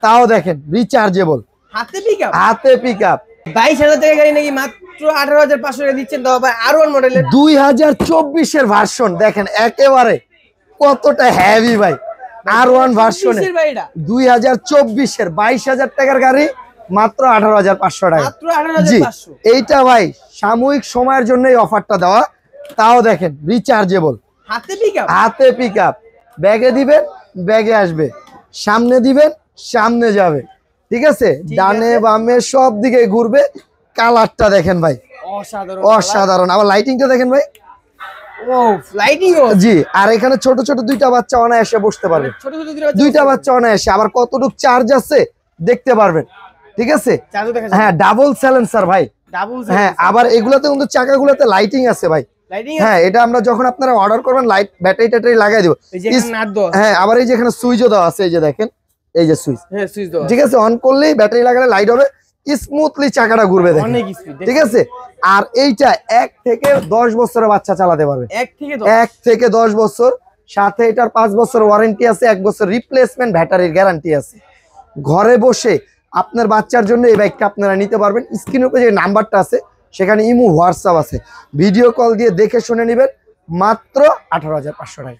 তাও দেখেন রিচার্জেবল, হাতে পিকআপ। 22,000 টাকা গাড়ি নাকি মাত্র 18,500 টাকা দিচ্ছেন, তো আবার R1 মডেলের 2024 এর ভার্সন দেখেন একেবারে কতটা হেভি ভাই। R1 ভার্সনে 2024 এর 22,000 টাকার গাড়ি মাত্র 18,500 টাকা। মাত্র 18,500। জি, এইটা ভাই সাময়িক সময়ের জন্য এই অফারটা দেওয়া। তাও দেখেন রিচার্জেবল, হাতে পিকআপ। ব্যাগে দিবেন ব্যাগে আসবে, সামনে দিবেন সামনে যাবে, ঠিক আছে? ডানে বামে সব দিকে ঘুরবে। কালারটা দেখেন ভাই অসাধারণ। আবার লাইটিংটা দেখেন ভাই। জি, আর এখানে ছোট ছোট দুইটা বাচ্চা অনায়াসে বসতে পারবে, দুইটা বাচ্চা অনায়াসে। আবার কতটুক চার্জ আছে দেখতে পারবেন, ঠিক আছে? হ্যাঁ, ডাবল সাইলেন্সার ভাই। হ্যাঁ, আবার এগুলাতে কিন্তু চাকাগুলোতে লাইটিং আছে ভাই। হ্যাঁ, এটা আমরা যখন আপনারা অর্ডার করবেন লাইট ব্যাটারি ট্যাটারি লাগাই দিব। হ্যাঁ, আবার এই যে এখানে সুইচও দেওয়া আছে, এই যে দেখেন এই যে সুইচ, ঠিক আছে? অন করলেই ব্যাটারি লাগালে লাইট হবে, স্মুথলি চাকাটা ঘুরবে দেখেন, ঠিক আছে? আর এইটা 1 থেকে 10 বছরের বাচ্চা চালাতে পারবে, 1 থেকে 10 বছর। সাথে এটার 5 বছর ওয়ারেন্টি আছে, 1 বছর রিপ্লেসমেন্ট ব্যাটারির গ্যারান্টি আছে। ঘরে বসে আপনার বাচ্চার জন্য এই বাইকটা আপনারা নিতে পারবেন। স্ক্রিনের উপরে যে নাম্বারটা আছে সেখানে ইমো হোয়াটসঅ্যাপ আছে, ভিডিও কল দিয়ে দেখে শুনে নেবেন মাত্র 18,500 টাকা।